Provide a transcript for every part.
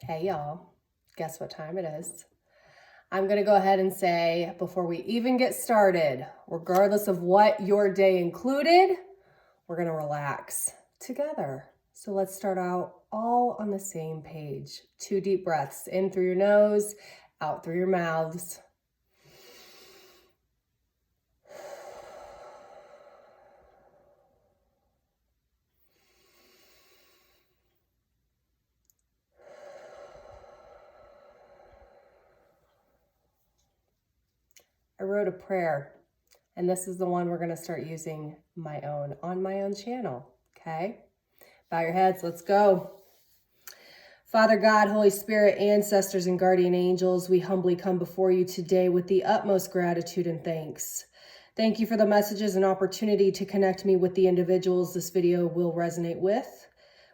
Hey y'all, guess what time it is? I'm gonna go ahead and say, before we even get started, regardless of what your day included, we're gonna relax together. So let's start out all on the same page. 2 deep breaths, in through your nose, out through your mouths. I wrote a prayer, and this is the one we're going to start using on my own channel, okay? Bow your heads, let's go. Father God, Holy Spirit, ancestors, and guardian angels, we humbly come before you today with the utmost gratitude and thanks. Thank you for the messages and opportunity to connect me with the individuals this video will resonate with.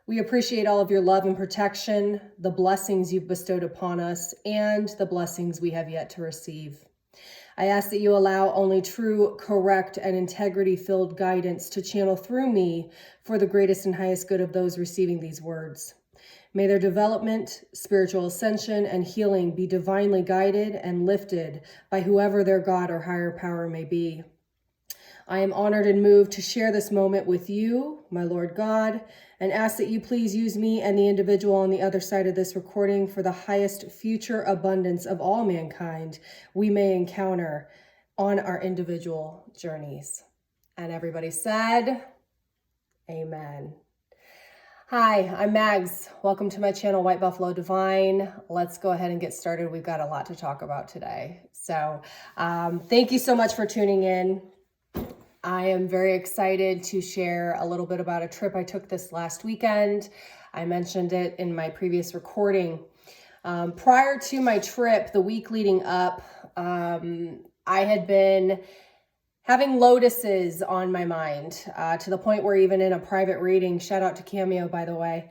We appreciate all of your love and protection, the blessings you've bestowed upon us, and the blessings we have yet to receive. I ask that you allow only true, correct, and integrity-filled guidance to channel through me for the greatest and highest good of those receiving these words. May their development, spiritual ascension, and healing be divinely guided and lifted by whoever their God or higher power may be. I am honored and moved to share this moment with you, my Lord God, and ask that you please use me and the individual on the other side of this recording for the highest future abundance of all mankind we may encounter on our individual journeys. And everybody said, amen. Hi, I'm Mags. Welcome to my channel, White Buffalo Divine. Let's go ahead and get started. We've got a lot to talk about today. So thank you so much for tuning in. I am very excited to share a little bit about a trip I took this last weekend. I mentioned it in my previous recording. Prior to my trip, the week leading up, I had been having lotuses on my mind to the point where even in a private reading, shout out to Cameo, by the way,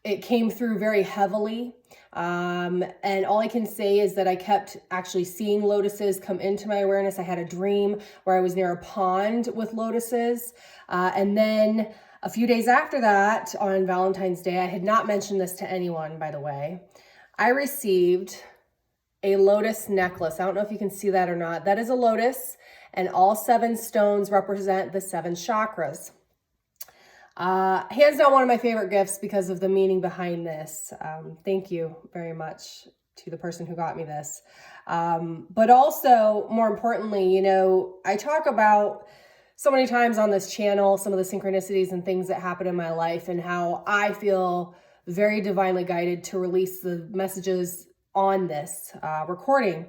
it came through very heavily. And all I can say is that I kept actually seeing lotuses come into my awareness. I had a dream where I was near a pond with lotuses. And then a few days after that, on Valentine's Day, I had not mentioned this to anyone, by the way, I received a lotus necklace. I don't know if you can see that or not. That is a lotus, and all 7 stones represent the 7 chakras. Hands down one of my favorite gifts because of the meaning behind this. Thank you very much to the person who got me this. But also, more importantly, I talk about so many times on this channel some of the synchronicities and things that happen in my life and how I feel very divinely guided to release the messages on this recording.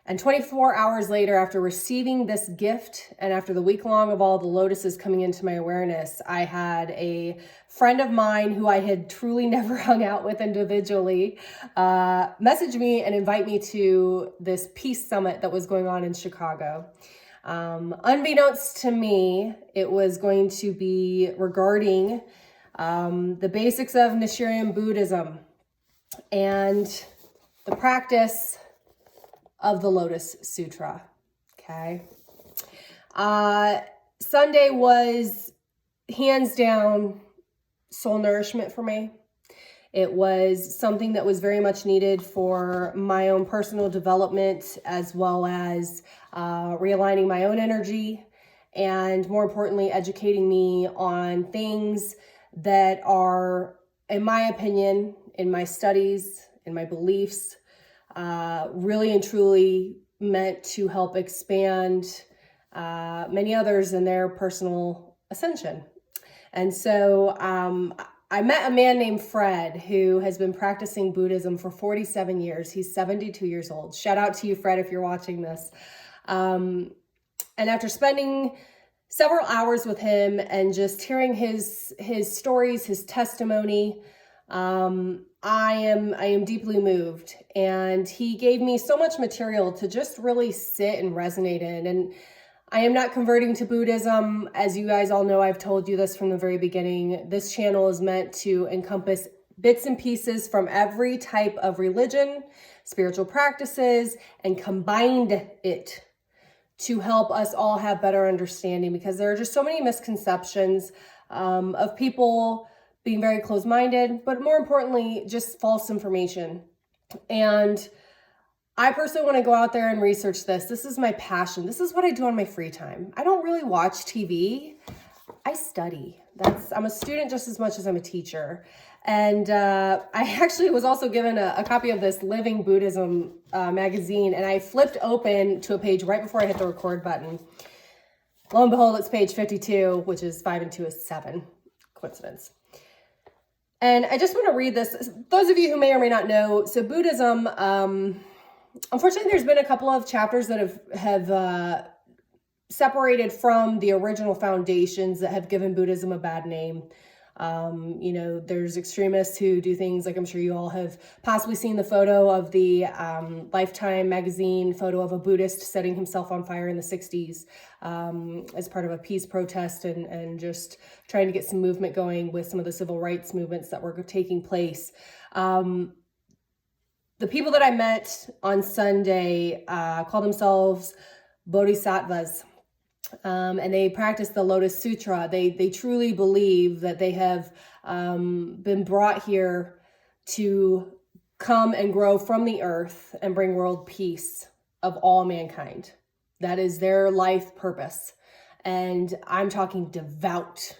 And 24 hours later, after receiving this gift and after the week long of all the lotuses coming into my awareness, I had a friend of mine who I had truly never hung out with individually message me and invite me to this peace summit that was going on in Chicago. Unbeknownst to me, it was going to be regarding the basics of Nichiren Buddhism and the practice of the Lotus Sutra, okay? Sunday was hands down soul nourishment for me. It was something that was very much needed for my own personal development, as well as realigning my own energy, and more importantly, educating me on things that are, in my opinion, in my studies, in my beliefs, really and truly meant to help expand many others in their personal ascension. And so I met a man named Fred who has been practicing Buddhism for 47 years. He's 72 years old. Shout out to you, Fred, if you're watching this. And after spending several hours with him and just hearing his stories, his testimony, I am deeply moved, and he gave me so much material to just really sit and resonate in. And I am not converting to Buddhism. As you guys all know, I've told you this from the very beginning. This channel is meant to encompass bits and pieces from every type of religion, spiritual practices, and combined it to help us all have better understanding, because there are just so many misconceptions of people being very closed-minded, but more importantly, just false information. And I personally want to go out there and research this. This is my passion. This is what I do on my free time. I don't really watch TV. I study. I'm a student just as much as I'm a teacher. And I actually was also given a copy of this Living Buddhism magazine, and I flipped open to a page right before I hit the record button. Lo and behold, it's page 52, which is 5 and 2 is 7. Coincidence. And I just want to read this. Those of you who may or may not know, so Buddhism, unfortunately, there's been a couple of chapters that have separated from the original foundations that have given Buddhism a bad name. There's extremists who do things like, I'm sure you all have possibly seen the photo of the Lifetime magazine photo of a Buddhist setting himself on fire in the 60s as part of a peace protest and just trying to get some movement going with some of the civil rights movements that were taking place. The people that I met on Sunday call themselves bodhisattvas. And they practice the Lotus Sutra. They truly believe that they have been brought here to come and grow from the earth and bring world peace of all mankind. That is their life purpose. And I'm talking devout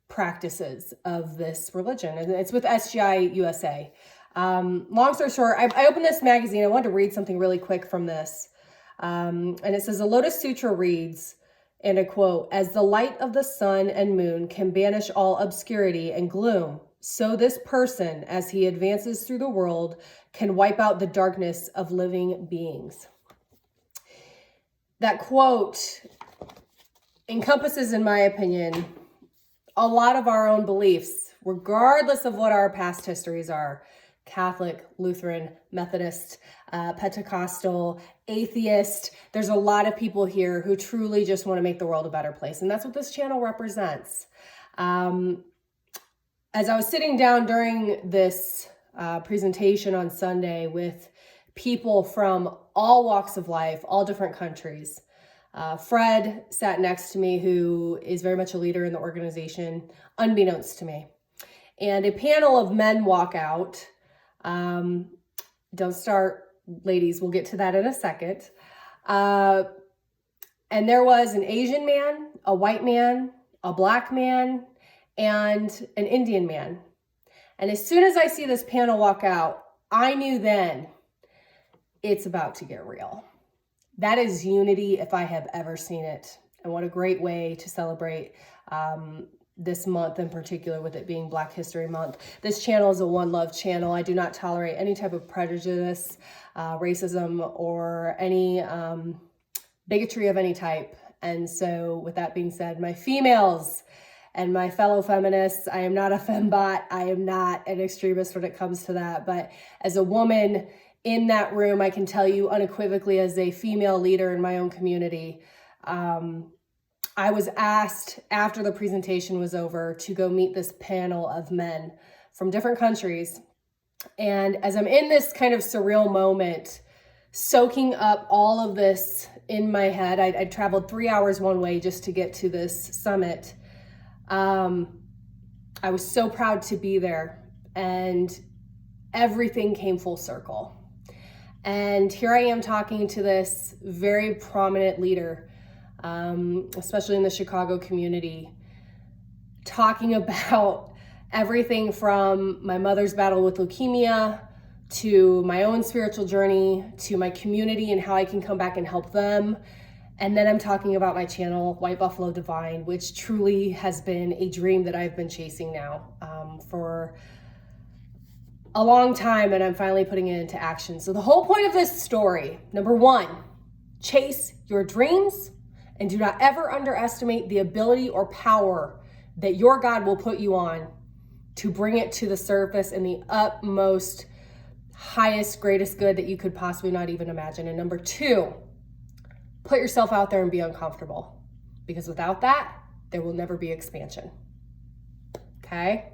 practices of this religion. And it's with SGI USA. Long story short, I opened this magazine. I wanted to read something really quick from this. And it says, the Lotus Sutra reads, and I quote, as the light of the sun and moon can banish all obscurity and gloom, so this person, as he advances through the world, can wipe out the darkness of living beings. That quote encompasses, in my opinion, a lot of our own beliefs, regardless of what our past histories are. Catholic, Lutheran, Methodist, Pentecostal, atheist. There's a lot of people here who truly just want to make the world a better place. And that's what this channel represents. As I was sitting down during this presentation on Sunday with people from all walks of life, all different countries, Fred sat next to me, who is very much a leader in the organization, unbeknownst to me. And a panel of men walk out. Don't start, ladies. We'll get to that in a second. And there was an Asian man, a white man, a black man, and an Indian man. And as soon as I see this panel walk out, I knew then it's about to get real. That is unity if I have ever seen it. And what a great way to celebrate this month in particular, with it being Black History Month. This channel is a One Love channel. I do not tolerate any type of prejudice, racism, or any bigotry of any type. And so with that being said, my females and my fellow feminists, I am not a fembot. I am not an extremist when it comes to that. But as a woman in that room, I can tell you unequivocally, as a female leader in my own community, I was asked after the presentation was over to go meet this panel of men from different countries. And as I'm in this kind of surreal moment, soaking up all of this in my head, I traveled 3 hours one way just to get to this summit. I was so proud to be there, and everything came full circle. And here I am talking to this very prominent leader, especially in the Chicago community, talking about everything from my mother's battle with leukemia, to my own spiritual journey, to my community and how I can come back and help them. And then I'm talking about my channel, White Buffalo Divine, which truly has been a dream that I've been chasing now for a long time, and I'm finally putting it into action. So the whole point of this story, number one, chase your dreams. And do not ever underestimate the ability or power that your God will put you on to bring it to the surface in the utmost, highest, greatest good that you could possibly not even imagine. And number two, put yourself out there and be uncomfortable, because without that, there will never be expansion. Okay?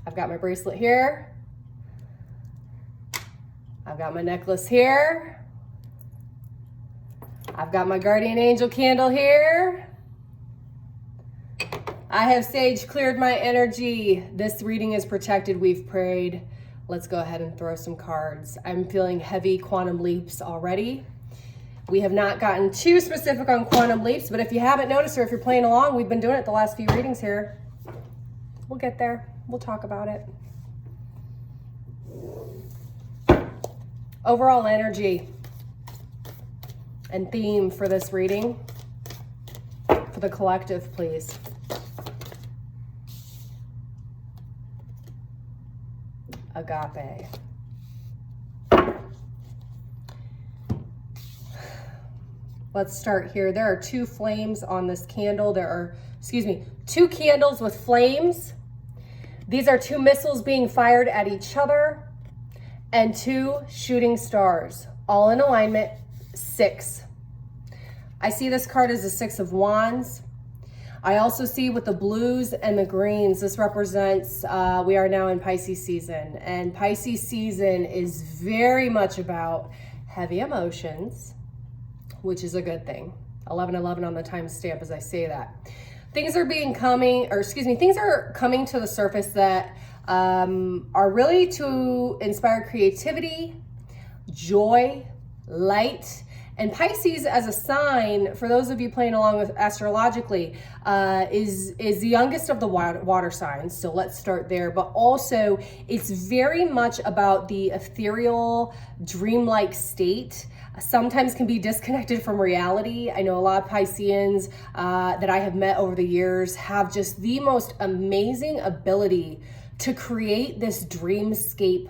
I've got my bracelet here. I've got my necklace here. I've got my guardian angel candle here. I have sage cleared my energy. This reading is protected. We've prayed. Let's go ahead and throw some cards. I'm feeling heavy quantum leaps already. We have not gotten too specific on quantum leaps, but if you haven't noticed or if you're playing along, we've been doing it the last few readings here. We'll get there. We'll talk about it. Overall energy and theme for this reading, for the collective, please. Agape. Let's start here. There are two flames on this candle. There are, two candles with flames. These are two missiles being fired at each other and two shooting stars, all in alignment, 6. I see this card as a 6 of Wands. I also see with the blues and the greens, this represents, we are now in Pisces season, and Pisces season is very much about heavy emotions, which is a good thing. 1111 on the timestamp as I say that. Things are things are coming to the surface that are really to inspire creativity, joy, light. And Pisces as a sign, for those of you playing along with astrologically, is the youngest of the water signs. So let's start there. But also, it's very much about the ethereal, dreamlike state. Sometimes can be disconnected from reality. I know a lot of Pisceans that I have met over the years have just the most amazing ability to create this dreamscape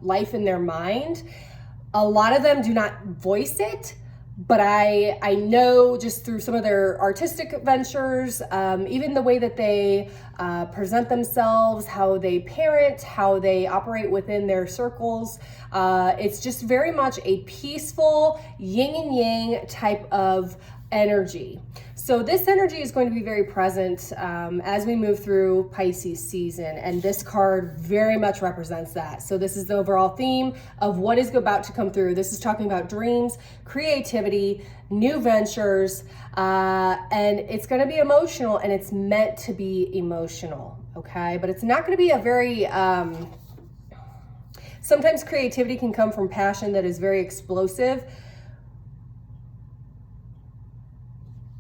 life in their mind. A lot of them do not voice it, but I know just through some of their artistic ventures, even the way that they present themselves, how they parent, how they operate within their circles. It's just very much a peaceful yin and yang type of energy. So this energy is going to be very present as we move through Pisces season, and this card very much represents that. So this is the overall theme of what is about to come through. This is talking about dreams, creativity, new ventures, and it's going to be emotional, and it's meant to be emotional, okay? But it's not going to be a very... Sometimes creativity can come from passion that is very explosive.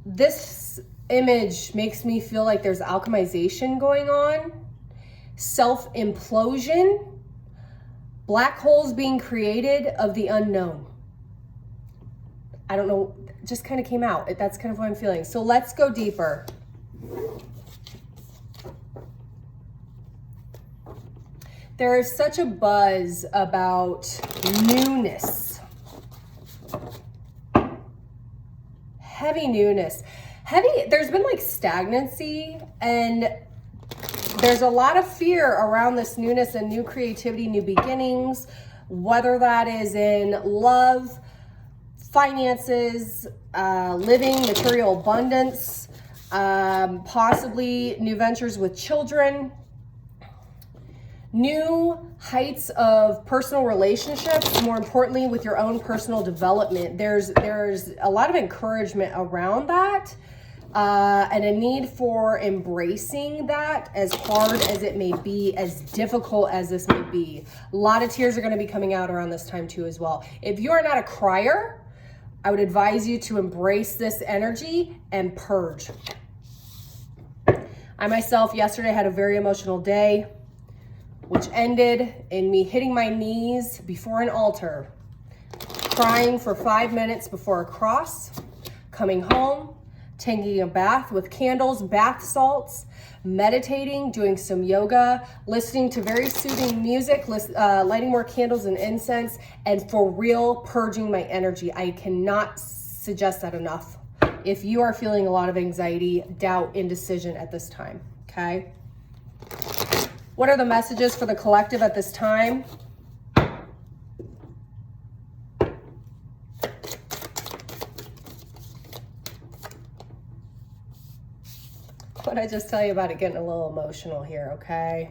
This image makes me feel like there's alchemization going on, self-implosion, black holes being created of the unknown. I don't know, it just kind of came out. That's kind of what I'm feeling. So let's go deeper. There is such a buzz about newness. Heavy newness. There's been like stagnancy, and there's a lot of fear around this newness and new creativity, new beginnings, whether that is in love, finances, living, material abundance, possibly new ventures with children, new heights of personal relationships, more importantly with your own personal development. There's a lot of encouragement around that, and a need for embracing that, as hard as it may be, as difficult as this may be. A lot of tears are going to be coming out around this time too as well. If you are not a crier, I would advise you to embrace this energy and purge. I myself yesterday had a very emotional day, which ended in me hitting my knees before an altar, crying for 5 minutes before a cross, coming home, taking a bath with candles, bath salts, meditating, doing some yoga, listening to very soothing music, lighting more candles and incense, and for real purging my energy. I cannot suggest that enough. If you are feeling a lot of anxiety, doubt, indecision at this time, okay? What are the messages for the collective at this time? What did I just tell you about it getting a little emotional here, okay?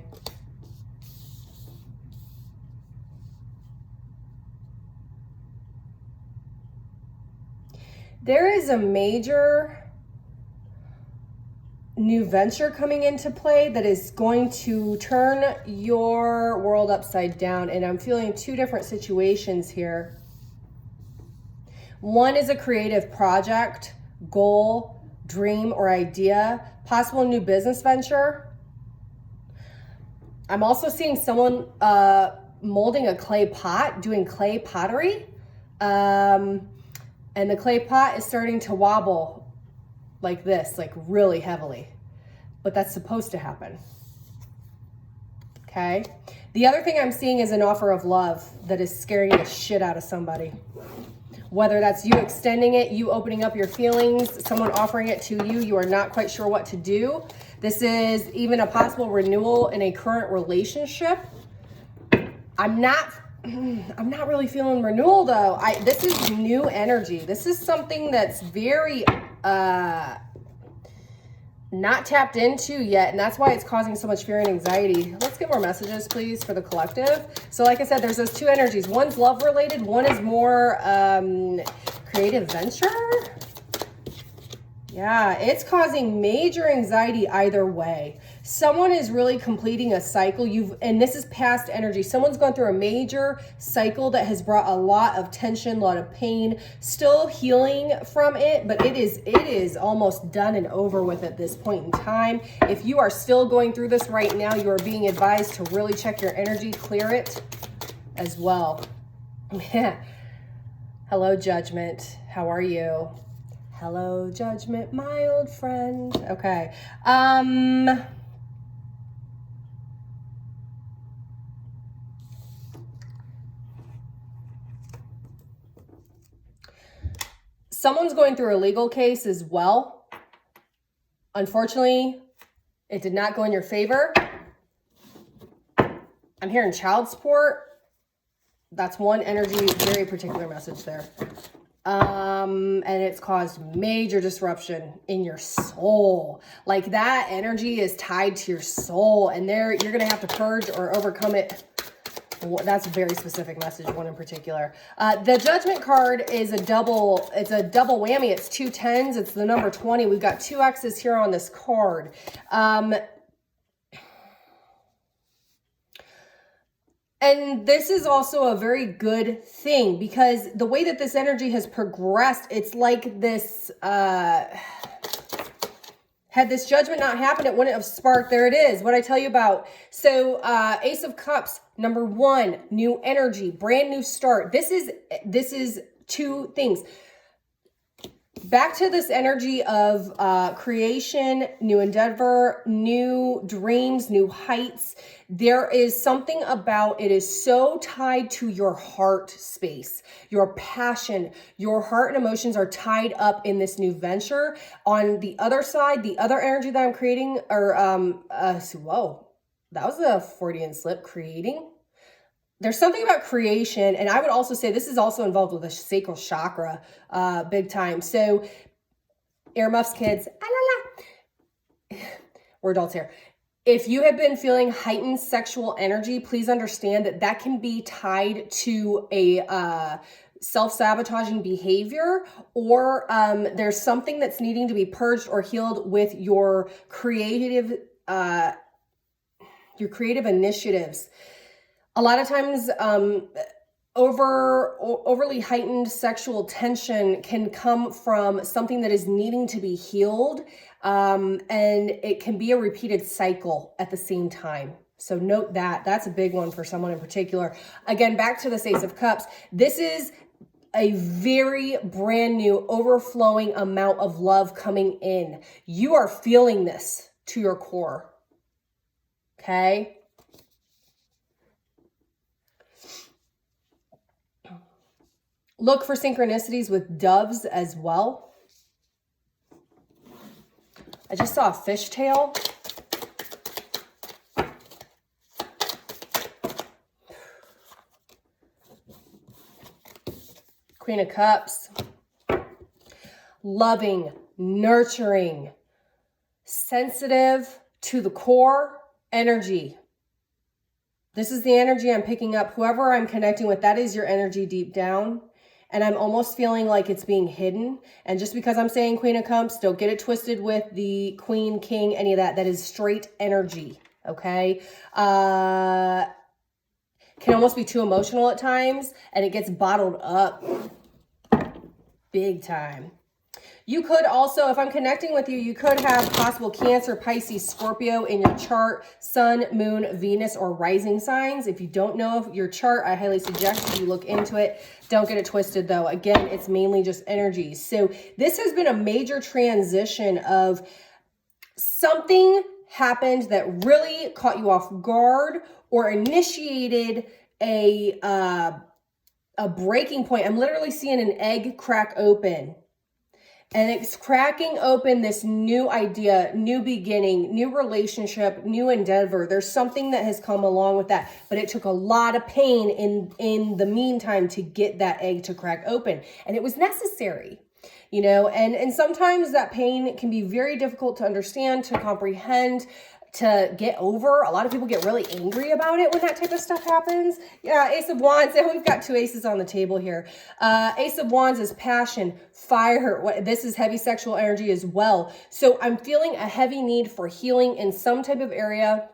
There is a major new venture coming into play that is going to turn your world upside down. And I'm feeling two different situations here. One is a creative project, goal, dream, or idea, possible new business venture. I'm also seeing someone molding a clay pot, doing clay pottery. And the clay pot is starting to wobble like this, like really heavily. But that's supposed to happen. Okay? The other thing I'm seeing is an offer of love that is scaring the shit out of somebody. Whether that's you extending it, you opening up your feelings, someone offering it to you, you are not quite sure what to do. This is even a possible renewal in a current relationship. I'm not really feeling renewal though. This is new energy. This is something that's very not tapped into yet, and that's why it's causing so much fear and anxiety. Let's get more messages, please, for the collective. So like I said, there's those two energies. One's love related, one is more creative venture. Yeah, it's causing major anxiety either way. Someone is really completing a cycle. And this is past energy. Someone's gone through a major cycle that has brought a lot of tension, a lot of pain, still healing from it, but it is almost done and over with at this point in time. If you are still going through this right now, you are being advised to really check your energy, clear it as well. Hello, Judgment. How are you? Hello, Judgment, my old friend. Okay. Someone's going through a legal case as well. Unfortunately, it did not go in your favor. I'm hearing child support. That's one energy, very particular message there. And it's caused major disruption in your soul. Like that energy is tied to your soul, and you're going to have to purge or overcome it. That's a very specific message, one in particular. The Judgment card is it's a double whammy. It's 2 10s. It's the number 20. We've got 2 X's here on this card. And this is also a very good thing, because the way that this energy has progressed, it's like this, had this judgment not happened, it wouldn't have sparked. There it is, what I tell you about. So Ace of Cups, number 1, new energy, brand new start. This is 2 things. Back to this energy of creation, new endeavor, new dreams, new heights. There is something about it is so tied to your heart space, your passion, your heart and emotions are tied up in this new venture. On the other side, the other energy that I'm creating, or whoa, that was a Freudian slip, creating. There's something about creation, and I would also say this is also involved with the sacral chakra, big time. So, earmuffs, kids, we're adults here. If you have been feeling heightened sexual energy, please understand that that can be tied to a self-sabotaging behavior, or there's something that's needing to be purged or healed with your creative initiatives. A lot of times, overly heightened sexual tension can come from something that is needing to be healed, and it can be a repeated cycle at the same time. So note that. That's a big one for someone in particular. Again, back to the Ace of Cups. This is a very brand new, overflowing amount of love coming in. You are feeling this to your core. Okay? Look for synchronicities with doves as well. I just saw a fishtail. Queen of Cups. Loving, nurturing, sensitive to the core energy. This is the energy I'm picking up. Whoever I'm connecting with, that is your energy deep down. and I'm almost feeling like it's being hidden. And just because I'm saying Queen of Cups, don't get it twisted with the Queen, King, any of that. That is straight energy, okay? Can almost be too emotional at times, and it gets bottled up big time. You could also, if I'm connecting with you, you could have possible Cancer, Pisces, Scorpio in your chart, Sun, Moon, Venus, or rising signs. If you don't know your chart, I highly suggest you look into it. Don't get it twisted though. Again, it's mainly just energy. So this has been a major transition of something happened that really caught you off guard or initiated a breaking point. I'm literally seeing an egg crack open. And it's cracking open this new idea, new beginning, new relationship, new endeavor. There's something that has come along with that, but it took a lot of pain in the meantime to get that egg to crack open. And it was necessary, you know, and sometimes that pain can be very difficult to understand, to comprehend, to get over. A lot of people get really angry about it when that type of stuff happens. Yeah, Ace of Wands. And we've got two aces on the table here. Ace of Wands is passion, fire. This is heavy sexual energy as well. So I'm feeling a heavy need for healing in some type of area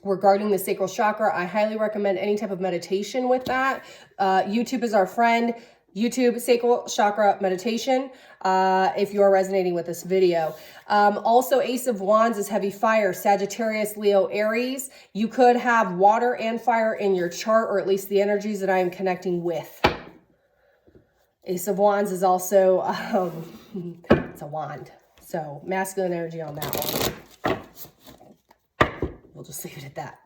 regarding the sacral chakra. I highly recommend any type of meditation with that. YouTube is our friend. YouTube sacral chakra meditation, if you're resonating with this video. Also, Ace of Wands is heavy fire, Sagittarius, Leo, Aries. You could have water and fire in your chart, or at least the energies that I am connecting with. Ace of Wands is also, it's a wand. So masculine energy on that one. We'll just leave it at that.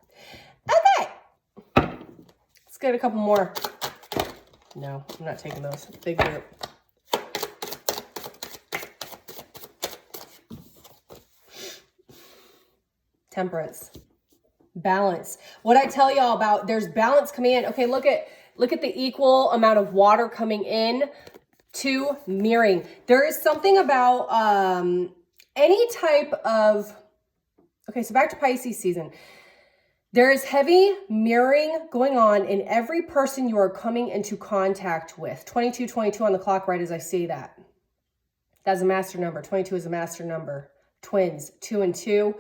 Okay. Let's get a couple more. No, I'm not taking those. Big group. Temperance. Balance. What I tell y'all about, there's balance coming in. Okay, look at the equal amount of water coming in to mirroring. There is something about any type of, okay, so back to Pisces season. There is heavy mirroring going on in every person you are coming into contact with. 22 on the clock, right as I say that. That's a master number. 22 is a master number. Twins, 2 and 2.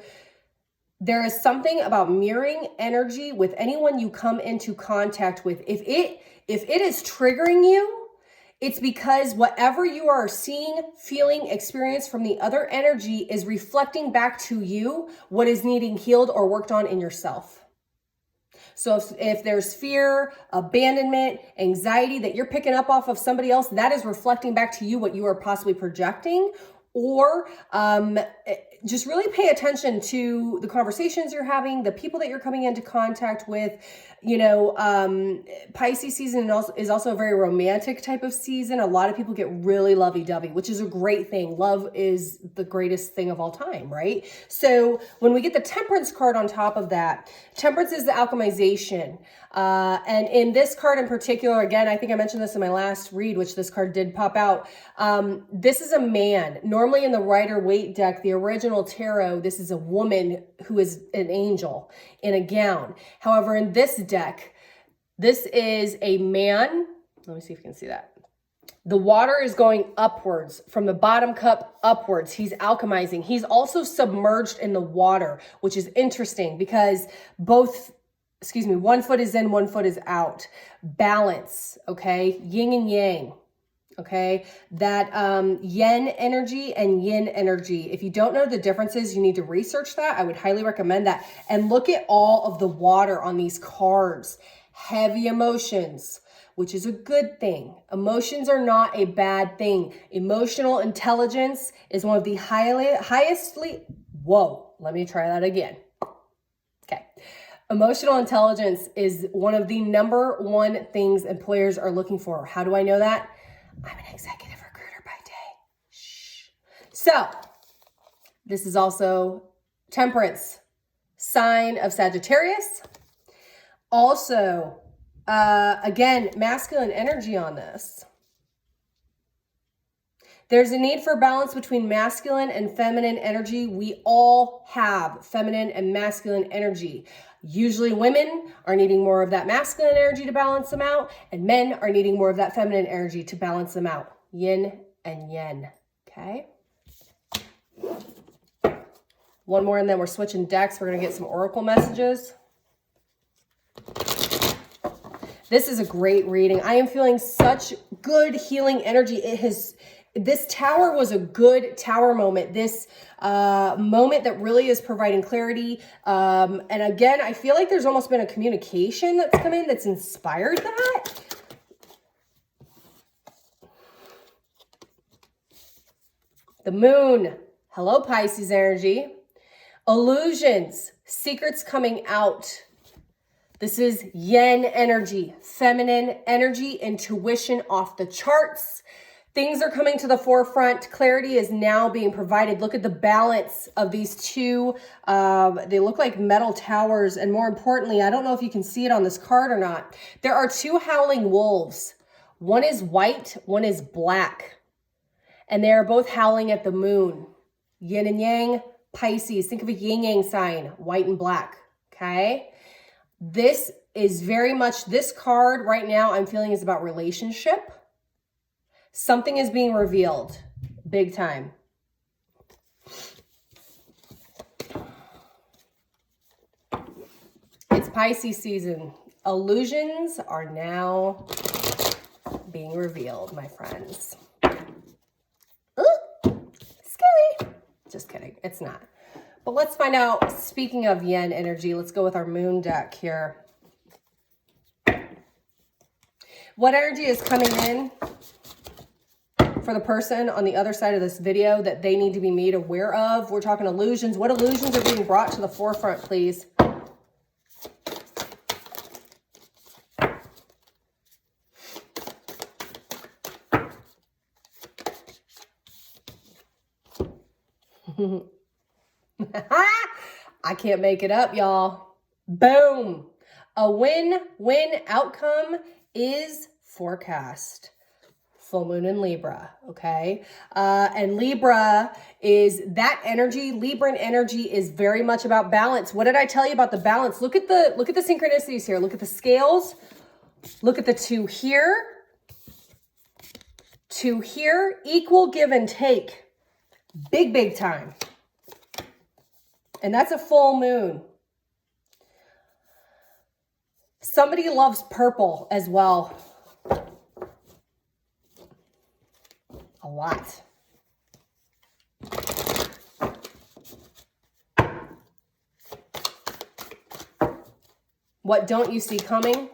There is something about mirroring energy with anyone you come into contact with. If it is triggering you, it's because whatever you are seeing, feeling, experience from the other energy is reflecting back to you what is needing healed or worked on in yourself. So if there's fear, abandonment, anxiety that you're picking up off of somebody else, that is reflecting back to you what you are possibly projecting. Or just really pay attention to the conversations you're having, the people that you're coming into contact with. You know, Pisces season is also a very romantic type of season. A lot of people get really lovey-dovey, which is a great thing. Love is the greatest thing of all time, right? So when we get the Temperance card on top of that, Temperance is the alchemization. And in this card in particular, again, I think I mentioned this in my last read, which this card did pop out. This is a man. Normally in the Rider-Waite deck, the original tarot, this is a woman who is an angel in a gown. However, in this deck, this is a man. Let me see if you can see that. The water is going upwards from the bottom cup upwards. He's alchemizing. He's also submerged in the water, which is interesting because one foot is in, one foot is out. Balance, okay? Yin and yang, okay? That yen energy and yin energy. If you don't know the differences, you need to research that. I would highly recommend that. And look at all of the water on these cards. Heavy emotions, which is a good thing. Emotions are not a bad thing. Emotional intelligence is one of the whoa, let me try that again. Okay. Emotional intelligence is one of the number one things employers are looking for. How do I know that? I'm an executive recruiter by day. Shh. So this is also Temperance, sign of Sagittarius. Also, again, masculine energy on this. There's a need for balance between masculine and feminine energy. We all have feminine and masculine energy. Usually women are needing more of that masculine energy to balance them out, and men are needing more of that feminine energy to balance them out. Yin and yang, okay? One more and then we're switching decks. We're going to get some oracle messages. This is a great reading. I am feeling such good healing energy. This tower was a good tower moment. This moment that really is providing clarity. And again, I feel like there's almost been a communication that's come in that's inspired that. The moon. Hello, Pisces energy. Illusions. Secrets coming out. This is yin energy, feminine energy, intuition off the charts. Things are coming to the forefront. Clarity is now being provided. Look at the balance of these two. They look like metal towers. And more importantly, I don't know if you can see it on this card or not. There are two howling wolves. One is white, one is black. And they are both howling at the moon. Yin and yang, Pisces. Think of a yin yang sign, white and black, okay? This is very much, this card right now I'm feeling is about relationship. Something is being revealed, big time. It's Pisces season. Illusions are now being revealed, my friends. Ooh, scary. Just kidding, it's not. But let's find out, speaking of yin energy, let's go with our moon deck here. What energy is coming in for the person on the other side of this video that they need to be made aware of? We're talking illusions. What illusions are being brought to the forefront, please? I can't make it up, y'all. Boom. A win-win outcome is forecast. Full moon in Libra, okay? And Libra is that energy. Libran energy is very much about balance. What did I tell you about the balance? Look at the synchronicities here. Look at the scales. Look at the two here. Two here. Equal give and take. Big, big time. And that's a full moon. Somebody loves purple as well. A lot. What don't you see coming?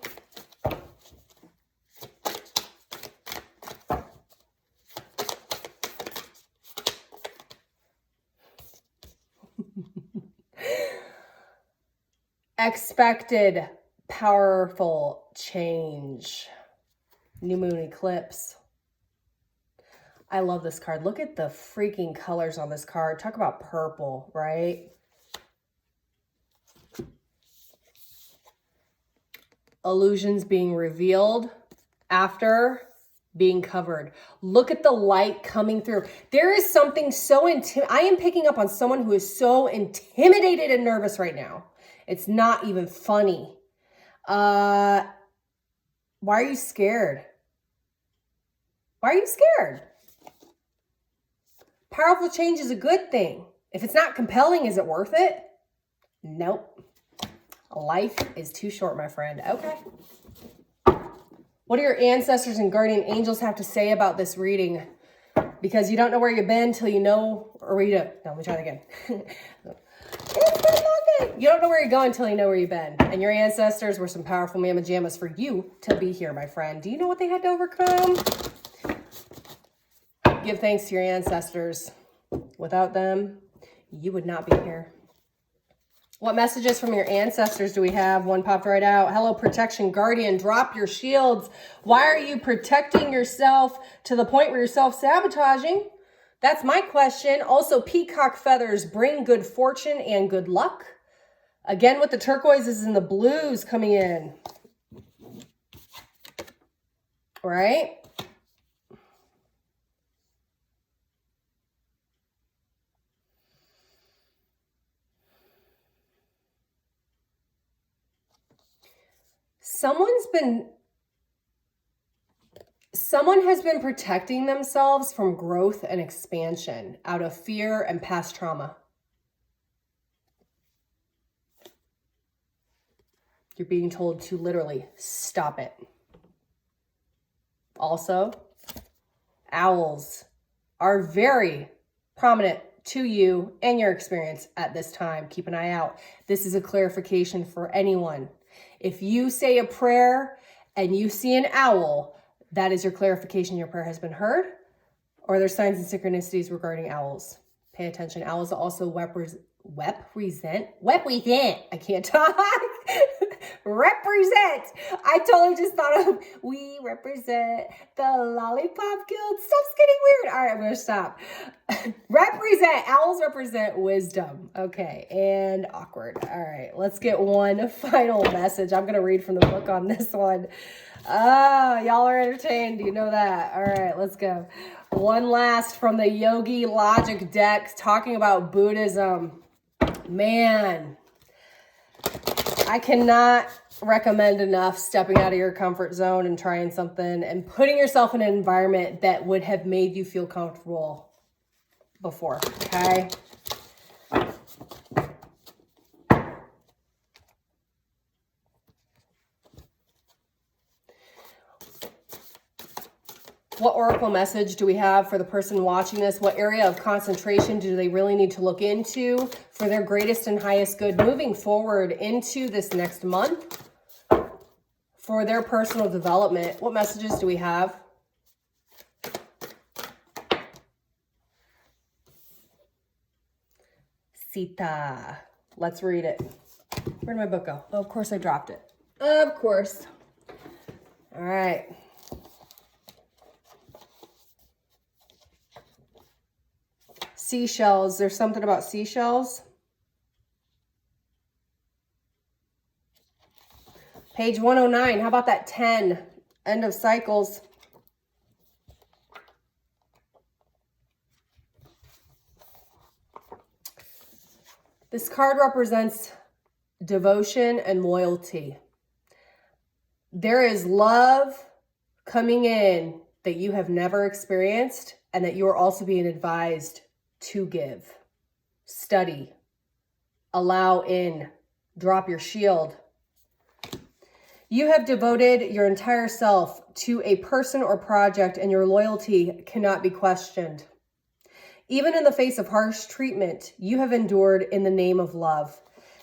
Expected powerful change. New moon eclipse. I love this card. Look at the freaking colors on this card. Talk about purple, right? Illusions being revealed after being covered. Look at the light coming through. There is something so I am picking up on someone who is so intimidated and nervous right now. It's not even funny. Why are you scared? Why are you scared? Powerful change is a good thing. If it's not compelling, is it worth it? Nope. Life is too short, my friend. Okay. What do your ancestors and guardian angels have to say about this reading? Because you don't know where you've been till you know, or you don't. No, let me try that again. You don't know where you're going until you know where you've been. And your ancestors were some powerful mamma jammas for you to be here, my friend. Do you know what they had to overcome? Give thanks to your ancestors. Without them, you would not be here. What messages from your ancestors do we have? One popped right out. Hello, protection guardian. Drop your shields. Why are you protecting yourself to the point where you're self-sabotaging? That's my question. Also, peacock feathers bring good fortune and good luck. Again, with the turquoises and the blues coming in. All right. Someone has been protecting themselves from growth and expansion out of fear and past trauma. You're being told to literally stop it. Also, owls are very prominent to you and your experience at this time. Keep an eye out. This is a clarification for anyone. If you say a prayer and you see an owl, that is your clarification. Your prayer has been heard, or there's signs and synchronicities regarding owls. Pay attention. Owls also represent. I can't talk. Represent. I totally just thought of we represent the Lollipop Guild. Stuff's getting weird. All right, I'm going to stop. Represent. Owls represent wisdom. Okay, and awkward. All right, let's get one final message. I'm going to read from the book on this one. Y'all are entertained. You know that. All right, let's go. One last from the Yogi Logic deck talking about Buddhism. Man, I cannot recommend enough stepping out of your comfort zone and trying something and putting yourself in an environment that would have made you feel comfortable before, okay? What oracle message do we have for the person watching this? What area of concentration do they really need to look into for their greatest and highest good moving forward into this next month for their personal development? What messages do we have? Sita. Let's read it. Where'd my book go? Oh, of course I dropped it. Of course. All right. Seashells. There's something about seashells. Page 109. How about that 10? End of cycles. This card represents devotion and loyalty. There is love coming in that you have never experienced and that you are also being advised to give. Study. Allow in. Drop your shield. You have devoted your entire self to a person or project, and your loyalty cannot be questioned. Even in the face of harsh treatment, you have endured in the name of love.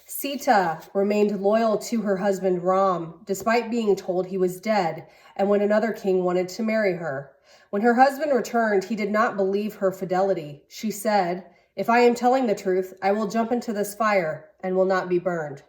Sita remained loyal to her husband Ram, despite being told he was dead, and when another king wanted to marry her. When her husband returned, he did not believe her fidelity. She said, "If I am telling the truth, I will jump into this fire and will not be burned."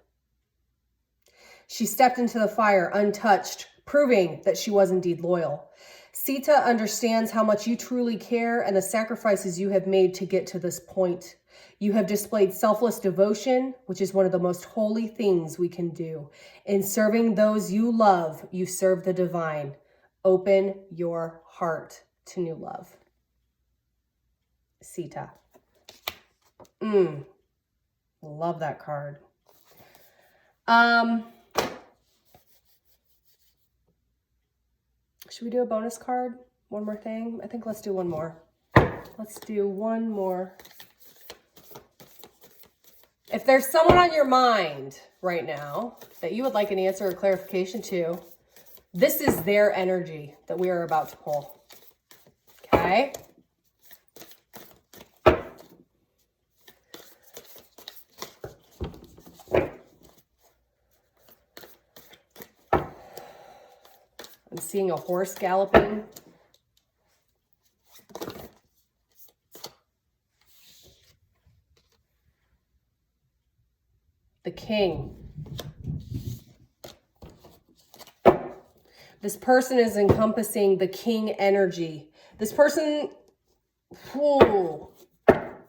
She stepped into the fire untouched, proving that she was indeed loyal. Sita understands how much you truly care and the sacrifices you have made to get to this point. You have displayed selfless devotion, which is one of the most holy things we can do. In serving those you love, you serve the divine. Open your heart to new love. Sita. Love that card. Should we do a bonus card? One more thing? I think let's do one more. Let's do one more. If there's someone on your mind right now that you would like an answer or clarification to, this is their energy that we are about to pull. Okay? I'm seeing a horse galloping. The king. This person is encompassing the king energy. This person,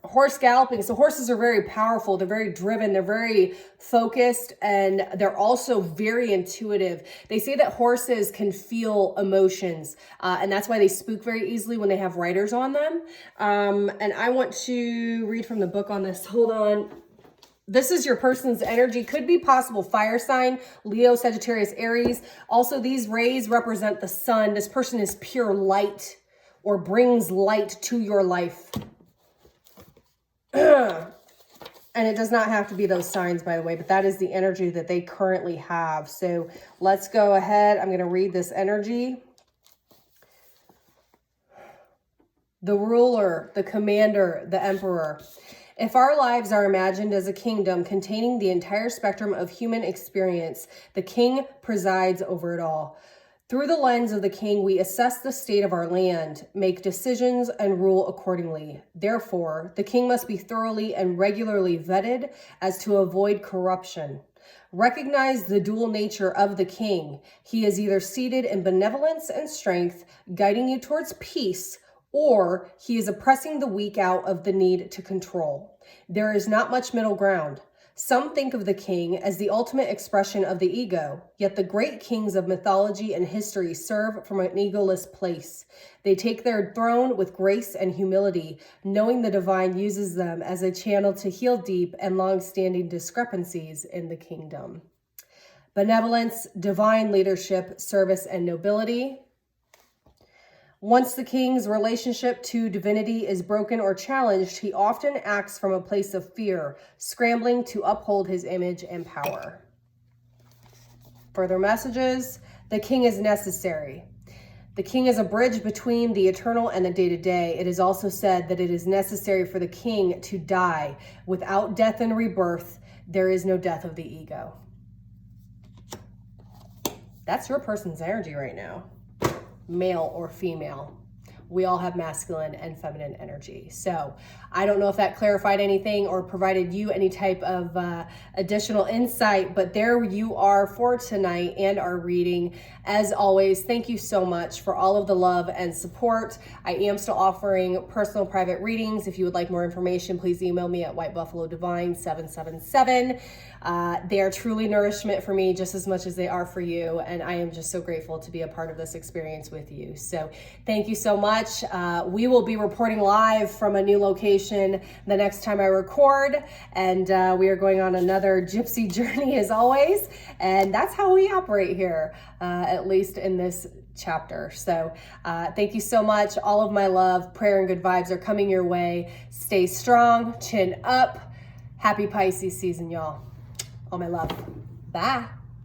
horse galloping. So horses are very powerful. They're very driven. They're very focused, and they're also very intuitive. They say that horses can feel emotions, and that's why they spook very easily when they have riders on them. And I want to read from the book on this. Hold on. This is your person's energy. Could be possible fire sign, Leo, Sagittarius, Aries. Also, these rays represent the sun. This person is pure light or brings light to your life. And it does not have to be those signs, by the way, but that is the energy that they currently have. So let's go ahead. I'm going to read this energy. The ruler, the commander, the emperor. If our lives are imagined as a kingdom containing the entire spectrum of human experience, the king presides over it all. Through the lens of the king, we assess the state of our land, make decisions, and rule accordingly. Therefore, the king must be thoroughly and regularly vetted as to avoid corruption. Recognize the dual nature of the king. He is either seated in benevolence and strength, guiding you towards peace, or he is oppressing the weak out of the need to control. There is not much middle ground. Some think of the king as the ultimate expression of the ego, yet the great kings of mythology and history serve from an egoless place. They take their throne with grace and humility, knowing the divine uses them as a channel to heal deep and long-standing discrepancies in the kingdom. Benevolence, divine leadership, service, and nobility. Once the king's relationship to divinity is broken or challenged, he often acts from a place of fear, scrambling to uphold his image and power. Further messages, the king is necessary. The king is a bridge between the eternal and the day-to-day. It is also said that it is necessary for the king to die. Without death and rebirth, there is no death of the ego. That's your person's energy right now. Male or female. We all have masculine and feminine energy. So I don't know if that clarified anything or provided you any type of additional insight, but there you are for tonight and our reading. As always, thank you so much for all of the love and support. I am still offering personal private readings. If you would like more information, please email me at whitebuffalodivine777. They are truly nourishment for me just as much as they are for you. And I am just so grateful to be a part of this experience with you. So thank you so much. We will be reporting live from a new location the next time I record. And we are going on another gypsy journey as always. And that's how we operate here, at least in this chapter. So thank you so much. All of my love, prayer, and good vibes are coming your way. Stay strong, chin up. Happy Pisces season, y'all. All my love. Bye.